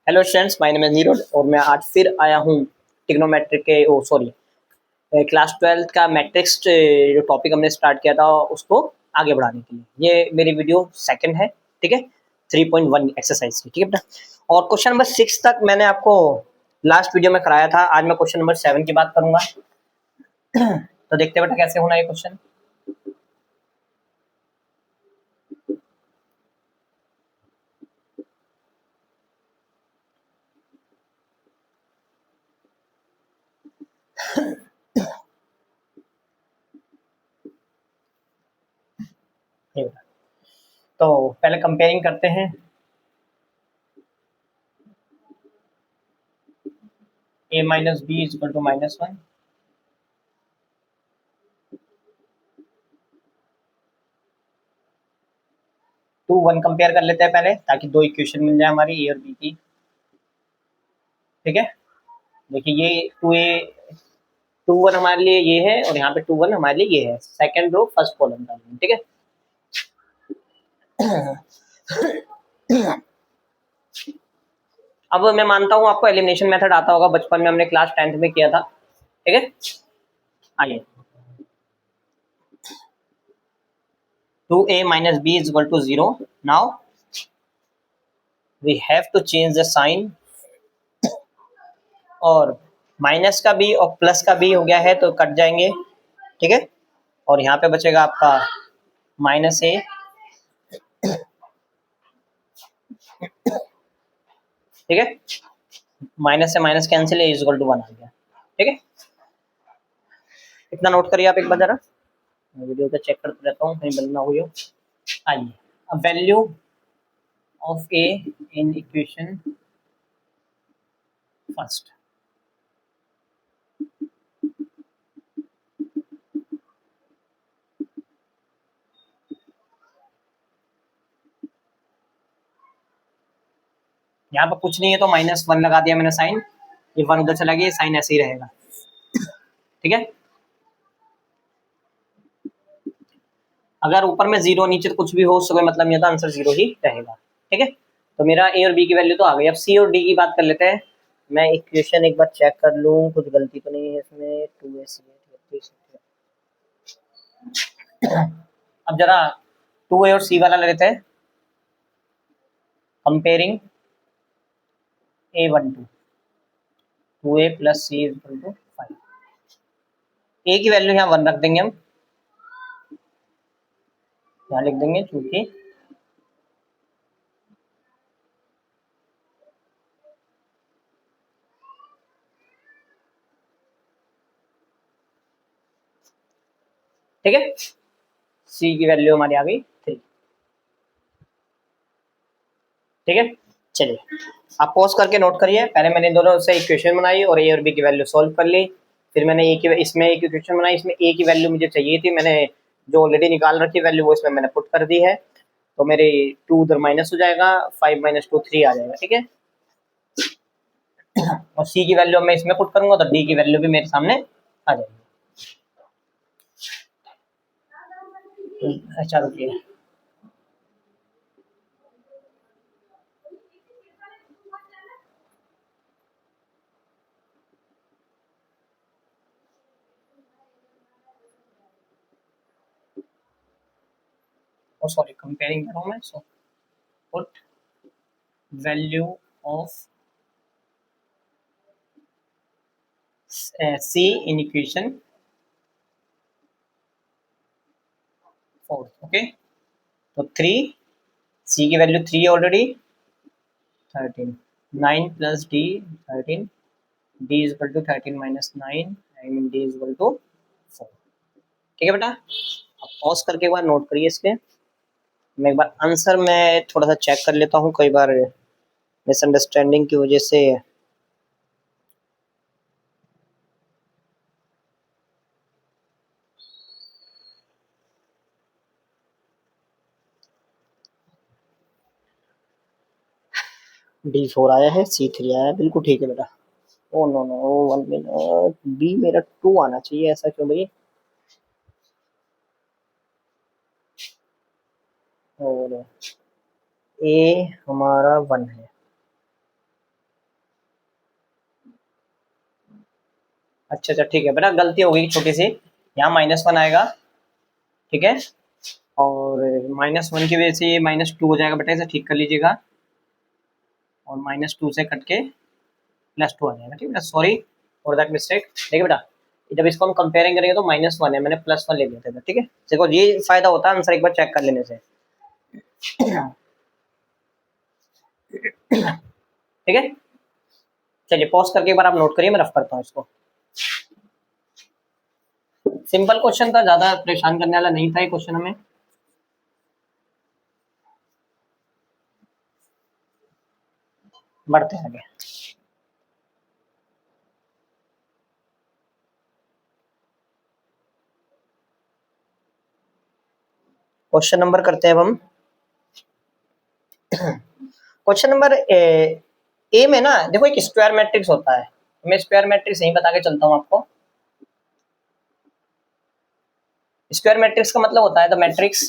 Hello students, my name is Neeraj और मैं आज फिर आया हूँ टिग्नोमेट्रिक के क्लास 12th का मैट्रिक्स जो टॉपिक हमने स्टार्ट किया था उसको आगे बढ़ाने के लिए। ये मेरी वीडियो सेकंड है, ठीक है, 3.1 एक्सरसाइज की, ठीक है बेटा। और क्वेश्चन नंबर 6 तक मैंने आपको लास्ट वीडियो में कराया था। आज मैं क्वेश्चन नंबर 7 की बात करूंगा। तो देखते हैं बेटा कैसे होना ये क्वेश्चन। तो पहले कंपेयरिंग करते हैं। a minus b is equal to -1। 2 1 compare कर लेते हैं पहले, ताकि दो इक्वेशन मिल जाए हमारी ए और बी की। ठीक है, देखिए ये 2 1 हमारे लिए ये है और यहाँ पे 2 1 हमारे लिए ये है। सेकंड रो फर्स्ट कॉलम का, ठीक है। अब मैं मानता हूँ आपको एलिमिनेशन मेथड आता होगा, बचपन में हमने क्लास 10th में किया था, ठीक है। आइए, 2a minus b is equal to 0. Now we have to change the sign, और माइनस का भी और प्लस का भी हो गया है तो कट जाएंगे, ठीक है। और यहाँ पे बचेगा आपका -a, ठीक है। माइनस से minus cancel, a is equal to 1 आ गया, ठीक है। इतना नोट करिए आप एक बार जरा, मैं वीडियो पे चेक करते रहता हूँ कहीं बंद ना हुई हो। आइए, अब value of a in equation first. यहाँ पर कुछ नहीं है तो -1 लगा दिया मैंने साइन, ये 1 उधर चला गया, साइन ऐसे ही रहेगा, ठीक है। अगर ऊपर में 0 नीचे तो कुछ भी हो उससे कोई मतलब नहीं होता, आंसर 0 ही रहेगा, ठीक है। तो मेरा ए और बी की वैल्यू तो आ गई। अब सी और डी की बात कर लेते हैं। मैं इक्वेशन एक बार चेक कर लूँ, कुछ गलती तो नहीं है इसमें। 2a अब जरा 2a और सी वाला लेते हैं। Comparing a12, 2a plus c is equal to 5। A की वैल्यू यहाँ 1 रख देंगे हम, यहाँ लिख देंगे क्योंकि ठीक है। सी की वैल्यू हमारी आ गई 3, ठीक है। चलिए, आप पॉज करके नोट करिए। पहले मैंने दोनों से इक्वेशन बनाई और ए और बी की वैल्यू सॉल्व कर ली। फिर मैंने ए की इसमें एक इक्वेशन बनाई, इसमें ए की वैल्यू मुझे चाहिए थी, मैंने जो ऑलरेडी निकाल रखी वैल्यू वो इसमें मैंने पुट कर दी है। तो मेरी 2 उधर माइनस हो जाएगा, 5 - 2 3 आ जाएगा, ठीक है। और सी की वैल्यू मैं इसमें पुट करूंगा तो डी की वैल्यू भी मेरे सामने आ जाएगी। अच्छा रुकिए, और सॉरी कंपेयरिंग कर रहा हूँ मैं। So put value of C in equation 4, okay. तो 3, सी की value 3 already, 13, 9 plus D 13, D is equal to 13 minus 9, I mean D is equal to 4, ठीक है बेटा। अब पॉज करके एक बार नोट करिए इसके। मैं एक बार आंसर में थोड़ा सा चेक कर लेता हूँ, कई बार मिसअंडरस्टैंडिंग की वजह से D4 आया है, C3 आया है, बिल्कुल ठीक है बेटा। Oh no no, 1 minute, b मेरा 2 आना चाहिए, ऐसा क्यों भाई। और ए हमारा 1 है, अच्छा अच्छा ठीक है बेटा, गलती हो गई छोटी सी, यहाँ -1 आएगा, ठीक है, और -1 की वजह से ये -2 हो जाएगा बेटा, इसे ठीक कर लीजिएगा, और -2 से कट के +2 आ जाएगा, ठीक है, सॉरी फॉर दैट मिस्टेक। देखिए बेटा, जब इसको हम कंपेयरिंग करेंगे तो -1 है, मैंने +1 ले लिया था, ठीक है, देखो ये फायदा होता है आंसर एक बार चेक कर लेने से। ठीक है, चलिए पॉज करके एक बार आप नोट करिए, मैं रफ करता हूँ इसको। सिंपल क्वेश्चन था, ज्यादा परेशान करने वाला नहीं था ये क्वेश्चन हमें। बढ़ते हैं आगे। क्वेश्चन नंबर करते हैं अब हम। क्वेश्चन नंबर ए में ना देखो एक स्क्वायर मैट्रिक्स होता है, मैं स्क्वायर मैट्रिक्स यही बता के चलता हूँ आपको। स्क्वायर मैट्रिक्स का मतलब होता है the matrix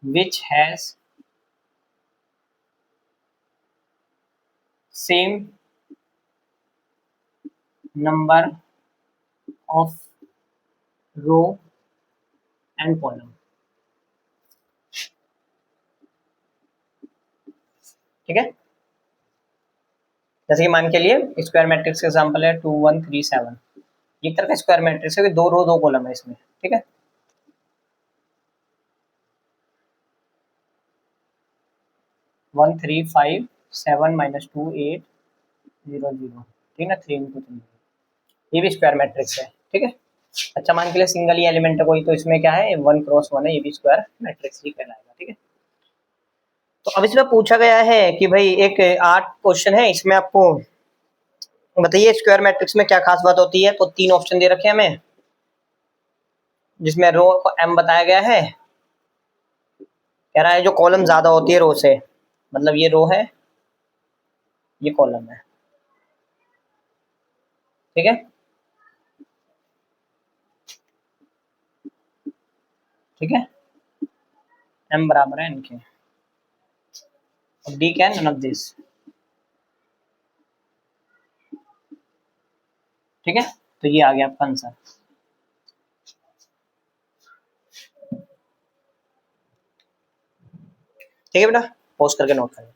which has same number of row and column, ठीक है। जैसे कि मान के लिए स्क्वायर मैट्रिक्स का एग्जांपल है 2 1 3 7, ये तरह का स्क्वायर मैट्रिक्स है कि 2 रो 2 कॉलम है इसमें, ठीक है। 1 3 5 7 -2 8 0 0, ठीक है ना, 3 into 3, ये भी स्क्वायर मैट्रिक्स है, ठीक है। अच्छा मान के लिए सिंगल ही एलिमेंट है कोई, तो इसमें क्या है 1 क्रॉस 1 है, ये भी स्क्वायर मैट्रिक्स ही कहलाएगा, ठीक है। तो अब इसमें पूछा गया है कि भाई एक 8 क्वेश्चन है, इसमें आपको बताइए स्क्वायर मैट्रिक्स में क्या खास बात होती है। तो 3 ऑप्शन दे रखे हैं हमें, जिसमें रो को m बताया गया है, कह रहा है जो कॉलम ज्यादा होती है रो से, मतलब ये रो है ये कॉलम है, ठीक है, ठीक है, m बराबर है n के, d can none of this, ठीक है। तो ये आ गया आपका आंसर, ठीक है बेटा, पोस्ट करके नोट करें।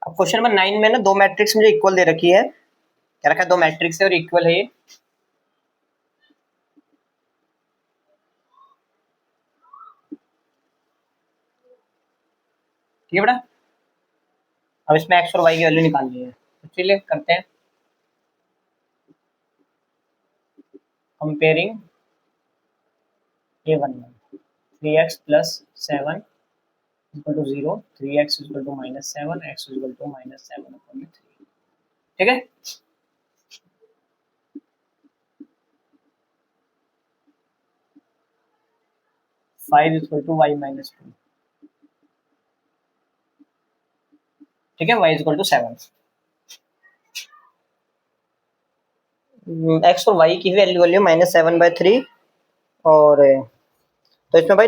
अब क्वेश्चन नंबर 9 में ना दो मैट्रिक्स मुझे इक्वल दे रखी है, क्या रखा है, दो मैट्रिक्स है और इक्वल है ये, ठीक है बेटा। अब इसमें एक्स और वाई की वैल्यू निकालनी है, तो चलिए करते हैं comparing A11 3x plus 7 equal to 0, 3x equal to -7, x equal to -7/3, ठीक है। 5 इक्वल टू y-2, ठीक है, y इक्वल टू 7। एक्स और वाई की वैल्यू वैल्यू -7/3, और तो इसमें भाई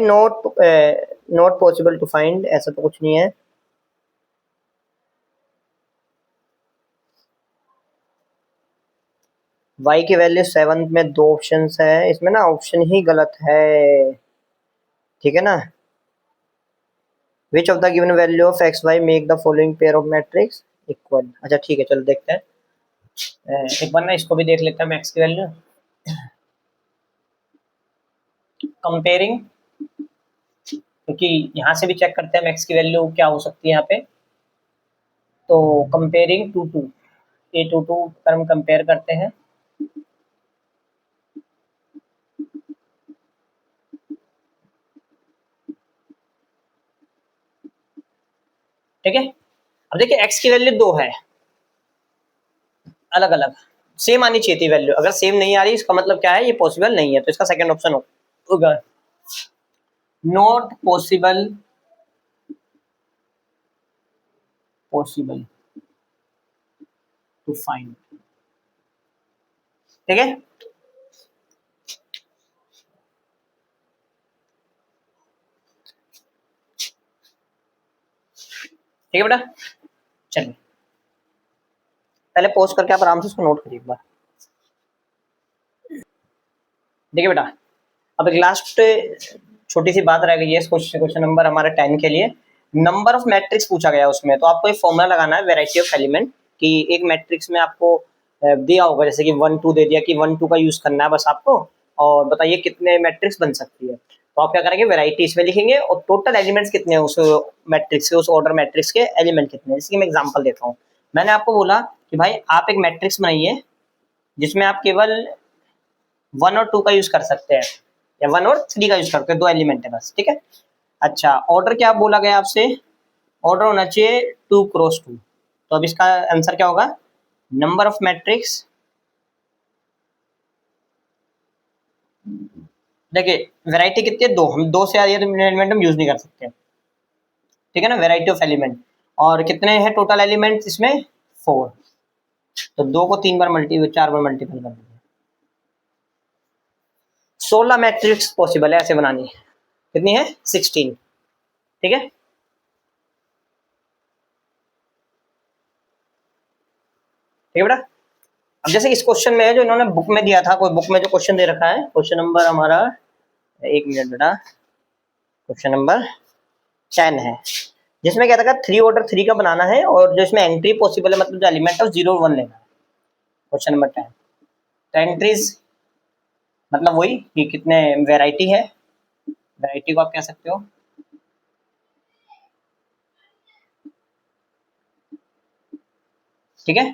नॉट पॉसिबल टू फाइंड, ऐसा तो कुछ नहीं है। y की वैल्यू 7 में दो ऑप्शंस है, इसमें ना ऑप्शन ही गलत है, ठीक है ना। Which of the given value of x y make the following pair of matrix equal. अच्छा ठीक है, चलो देखते हैं, एक बार ना इसको भी देख लेते हैं एक्स की वैल्यू, कंपेयरिंग, क्योंकि यहाँ से भी चेक करते हैं एक्स की वैल्यू क्या हो सकती है यहाँ पे। तो कंपेयरिंग टू टू A22 पर हम कंपेयर करते हैं, ठीक है। अब देखिए x की वैल्यू 2 है, अलग अलग सेम आनी चाहिए थी वैल्यू, अगर सेम नहीं आ रही इसका मतलब क्या है, ये पॉसिबल नहीं है, तो इसका सेकंड ऑप्शन होगा not possible, possible to find. ठीक है, ठीक है बेटा। चलिए पहले पॉज करके आप आराम से इसको नोट करिए एक बार। देखिए बेटा, अब एक लास्ट छोटी सी बात रह गई है, क्वेश्चन नंबर हमारा 10 के लिए नंबर ऑफ मैट्रिक्स पूछा गया उसमें, तो आपको एक फॉर्मूला लगाना है वैरायटी ऑफ एलिमेंट, कि एक मैट्रिक्स में आपको दिया होगा जैसे कि 1 2 दे दिया कि 1 2 का यूज करना है बस आपको, और बताइए कितने मैट्रिक्स बन सकती है। तो आप क्या करेंगे, वैरायटी इसमें लिखेंगे और टोटल एलिमेंट्स कितने हैं उस मैट्रिक्स के, उस ऑर्डर मैट्रिक्स के एलिमेंट कितने हैं। जैसे कि मैं एग्जांपल देता हूँ, मैंने आपको बोला कि भाई आप एक मैट्रिक्स बनाइए जिसमें आप केवल 1 और 2 का यूज कर सकते हैं, या 1 और 3 का यूज करते हैं, 2 एलिमेंट है बस। ठीक है, अच्छा ऑर्डर क्या बोला गया आपसे, ऑर्डर होना चाहिए 2 क्रॉस 2। तो अब इसका आंसर क्या होगा, नंबर ऑफ मैट्रिक्स, देखिए वैरायटी कितनी है, 2, हम 2 से ज्यादा एलिमेंट हम यूज नहीं कर सकते। ठीक है ना, वैरायटी ऑफ एलिमेंट, और कितने हैं टोटल एलिमेंट इसमें, 4। तो 2 को 3 बार 4 बार मल्टीपल कर दीजिए, 16 मैट्रिक्स पॉसिबल है ऐसे बनानी है। कितनी है, 16। ठीक है, ठीक है बेटा। अब जैसे इस क्वेश्चन में है जो इन्होंने बुक में दिया था, कोई बुक में जो क्वेश्चन दे रखा है, क्वेश्चन नंबर हमारा, एक मिनट बेटा, क्वेश्चन नंबर 10 है, जिसमें क्या था, 3 ऑर्डर 3 का बनाना है और जो इसमें एंट्री पॉसिबल है, मतलब जो एलिमेंट है 0 और 1 लेना है। क्वेश्चन नंबर 10, तो एंट्रीज मतलब वही कि कितने वैरायटी है, वैरायटी को आप कह सकते हो, ठीक है,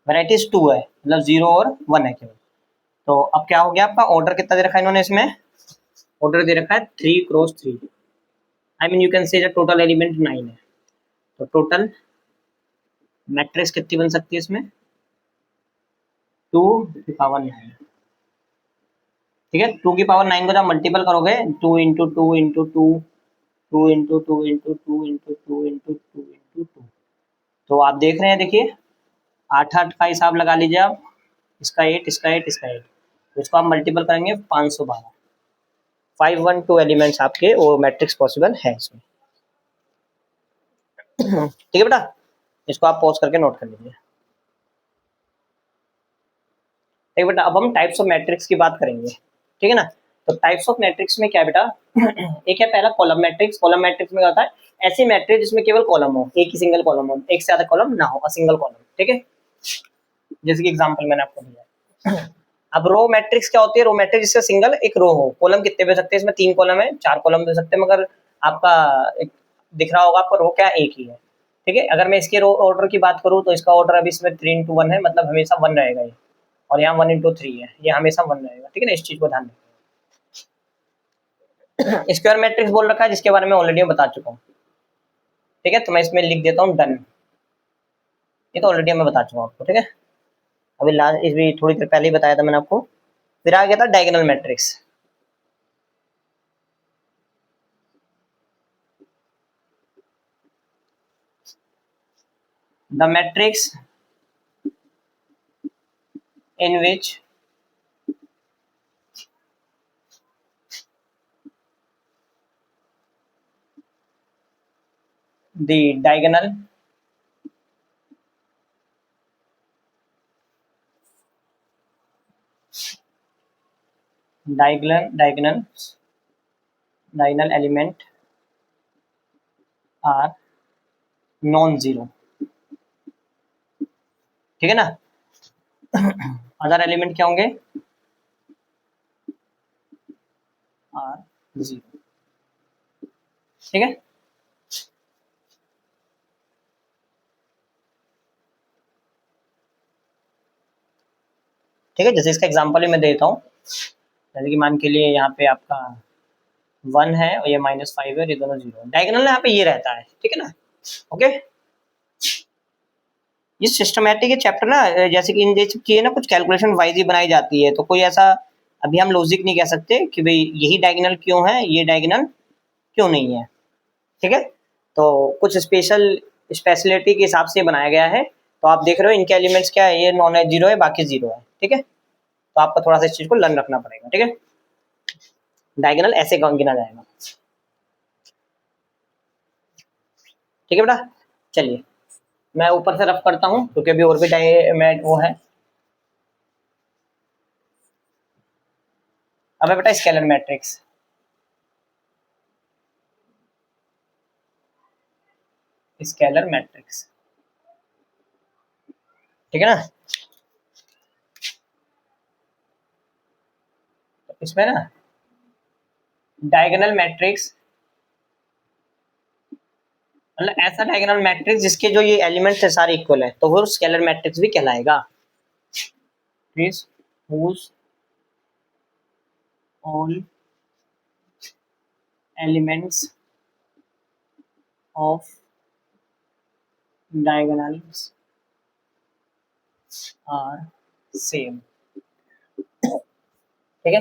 वैरायटीज 2 है, मतलब 0 और 1 है केवल। तो अब क्या हो गया आपका, ऑर्डर कितना दे रखा है इन्होंने इसमें, ऑर्डर दे रखा है 3 cross 3, I mean you can say total element 9 है। तो टोटल मैट्रिक्स कितनी बन सकती है इसमें, 2 की पावर 9। ठीक है, 2 की पावर 9 को जब मल्टीपल करोगे, 2 into 2 into 2, 2 into 2 into 2 into 2 into 2 into 2, तो आप देख रहे हैं, देखिए 8 8 का हिसाब लगा लीजिए आप, इसका 8, इसका 8, इसका 8, तो इसको आप मल्टीपल करेंगे 512, 512 एलिमेंट्स आपके वो मैट्रिक्स पॉसिबल है इसमें। ठीक है बेटा, इसको आप पॉज करके नोट कर लीजिए। ठीक है बेटा, अब हम टाइप्स ऑफ मैट्रिक्स की बात करेंगे। ठीक है ना, तो टाइप्स ऑफ मैट्रिक्स में क्या है बेटा, एक है पहला कॉलम मैट्रिक्स। कॉलम मैट्रिक्स में क्या होता है, ऐसी मैट्रिक्स जिसमें केवल कॉलम हो, एक ही सिंगल कॉलम हो, एक से ज्यादा कॉलम ना हो, सिंगल कॉलम। ठीक है, जैसे कि एग्जांपल मैंने आपको दिया। अब रो मैट्रिक्स क्या होती है, रो मैट्रिक्स जिसका सिंगल एक रो हो, कॉलम कितने दे सकते हैं इसमें, 3 कॉलम है, 4 कॉलम दे सकते हैं, मगर आपका एक दिख रहा होगा आपको रो क्या, एक ही है। ठीक है, अगर मैं इसके रो ऑर्डर की बात करूँ तो इसका ऑर्डर अभी इसमें 3 इंटू 1 है, मतलब हमेशा 1 रहेगा ये, और यहाँ 1 इंटू 3 है, ये हमेशा 1 रहेगा। ठीक है ना, इस चीज को ध्यान रखें। स्क्वायर मैट्रिक्स बोल रखा है जिसके बारे में ऑलरेडी मैं बता चुका हूँ। ठीक है, तो मैं इसमें लिख देता हूँ डन, ये तो ऑलरेडी मैं बता चुका हूँ आपको। ठीक है, अभी लास्ट इस भी थोड़ी देर पहले ही बताया था मैंने आपको। फिर आ गया था diagonal matrix. The matrix in which the diagonal element are non zero. ठीक है ना, अदर एलिमेंट क्या होंगे, आर जीरो। ठीक है, ठीक है, जैसे इसका एग्जांपल ही मैं देता हूँ। जैसे कि मान के लिए यहाँ पे आपका 1 है और ये -5 है, ये दोनों 0 है। डायगोनल यहाँ पे ये रहता है, ठीक है ना। ओके, ये सिस्टमैटिक ये चैप्टर ना, जैसे कि इन की ना कुछ कैलकुलेशन वाइज ही बनाई जाती है, तो कोई ऐसा अभी हम लॉजिक नहीं कह सकते कि भाई यही डायगोनल क्यों है, ये डायगोनल क्यों नहीं है, ठीक है। तो कुछ स्पेशलिटी के हिसाब से बनाया गया है। तो आप देख रहे हो इनके एलिमेंट्स क्या है, ये नॉन है 0 है, बाकी 0 है, ठीक है। तो आपको थोड़ा सा इस चीज को लर्न रखना पड़ेगा, ठीक है। डायगोनल ऐसे गिना जाएगा, ठीक है बेटा। चलिए मैं ऊपर से रफ करता हूँ क्योंकि अभी और भी मैं वो है। अब है बेटा स्केलर मैट्रिक्स। स्केलर मैट्रिक्स, ठीक है ना। तो इसमें ना डायगोनल मैट्रिक्स मतलब ऐसा डायगोनल मैट्रिक्स जिसके जो ये एलिमेंट्स है सारे इक्वल है, तो वो स्केलर मैट्रिक्स भी कहलाएगा। Please whose all elements of diagonals are same, ठीक है।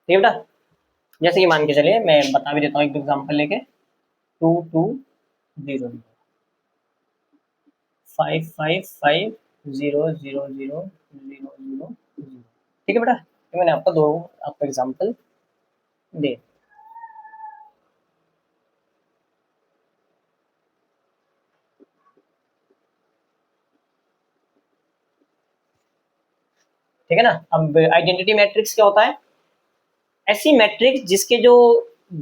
ठीक है बेटा, जैसे कि मान के चलिए मैं बता भी देता हूँ एक एग्जांपल लेके। 2 2 0 5 5 5 0 0 0 0 0 0, ठीक है बेटा। तो मैंने आपको एग्जांपल दे, ठीक है ना। अब आइडेंटिटी मैट्रिक्स क्या होता है, ऐसी मैट्रिक्स जिसके जो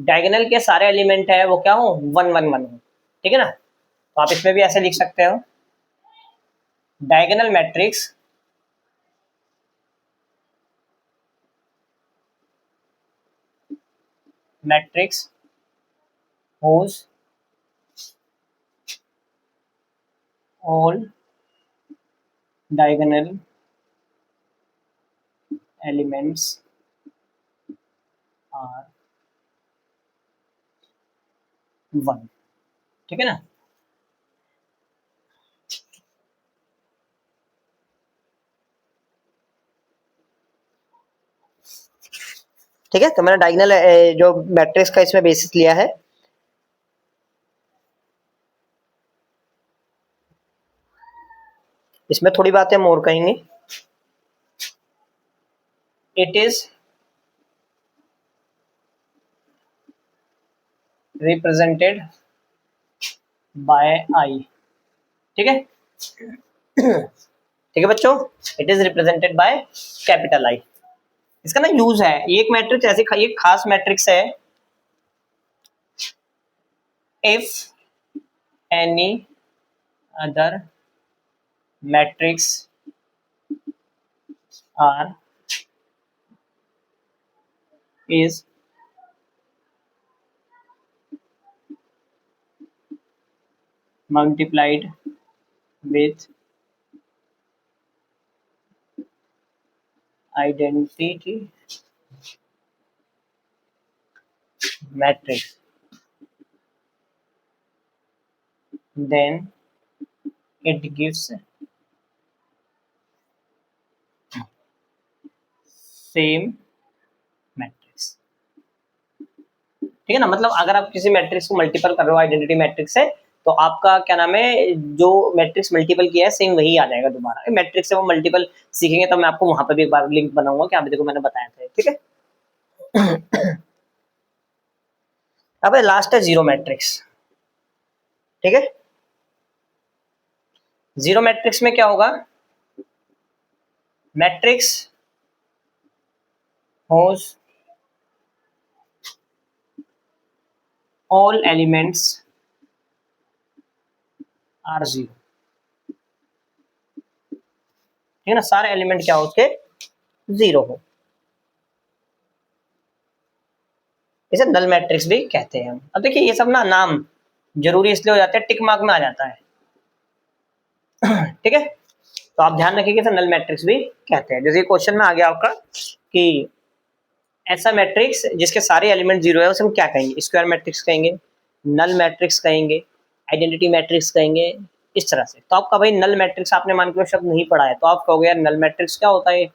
डायगोनल के सारे एलिमेंट है वो क्या हो, 1 1 1 हो, ठीक है ना। तो आप इसमें भी ऐसे लिख सकते हो, diagonal matrix matrix whose all diagonal elements are 1, ठीक है ना। ठीक है, तो मैंने डायगोनल जो मैट्रिक्स का इसमें बेसिस लिया है। इसमें थोड़ी बातें हम और कहेंगे। इट इज रिप्रेजेंटेड बाय आई, ठीक है। ठीक है बच्चों, it is represented by capital I. इसका ना यूज है, ये एक मैट्रिक्स ऐसे एक खास मैट्रिक्स है। If any other matrix are is multiplied with identity matrix, then it gives same matrix, ठीक है ना। मतलब अगर आप किसी मैट्रिक्स को मल्टीपल कर रहे हो आइडेंटिटी मैट्रिक्स से, तो आपका क्या नाम है, जो मैट्रिक्स मल्टीपल किया है सेम वही आ जाएगा दोबारा। मैट्रिक्स से वो मल्टीपल सीखेंगे तो मैं आपको वहां पर भी एक बार लिंक बनाऊंगा कि आप देखो मैंने बताया था, ठीक है। अब लास्ट है जीरो मैट्रिक्स, ठीक है। जीरो मैट्रिक्स में क्या होगा, matrix whose all elements are zero, ठीक है ना। सारे एलिमेंट क्या हो उसके, जीरो हो, इसे नल मैट्रिक्स भी कहते हैं हम। अब देखिए ये सब ना नाम जरूरी इसलिए हो जाते हैं, टिक मार्क में आ जाता है, ठीक है। तो आप ध्यान रखिए कि इसे नल मैट्रिक्स भी कहते हैं। जैसे क्वेश्चन में आ गया आपका कि ऐसा मैट्रिक्स जिसके सारे एलिमेंट जीरो है उसे हम क्या कहेंगे, स्क्वायर मैट्रिक्स कहेंगे, नल मैट्रिक्स कहेंगे, आइडेंटिटी मैट्रिक्स कहेंगे, इस तरह से। तो आपका भाई नल मैट्रिक्स आपने मान के शब्द नहीं पढ़ा है तो आप कहोगे यार नल मैट्रिक्स क्या होता है,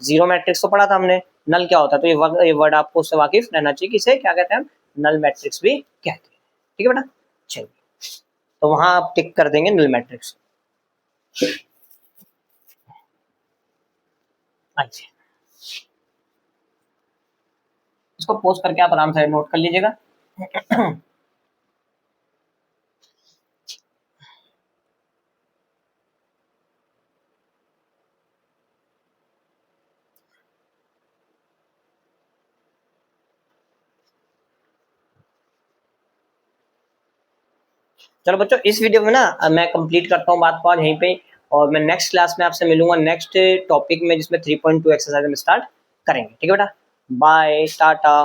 जीरो मैट्रिक्स तो पढ़ा था हमने, नल क्या होता है। तो ये वर्ड आपको उससे वाकिफ रहना चाहिए कि इसे क्या कहते हैं, नल मैट्रिक्स भी कहते हैं। ठीक है बेटा, चलिए तो वहां आप टिक कर देंगे नल मैट्रिक्स। अच्छा, इसको पोस्ट करके आप आराम से नोट कर लीजिएगा। चलो बच्चों, इस वीडियो में ना मैं कंप्लीट करता हूँ बात को आज यहीं पे, और मैं नेक्स्ट क्लास में आपसे मिलूंगा नेक्स्ट टॉपिक में जिसमें 3.2 एक्सरसाइज में स्टार्ट करेंगे। ठीक है बेटा, बाय टाटा।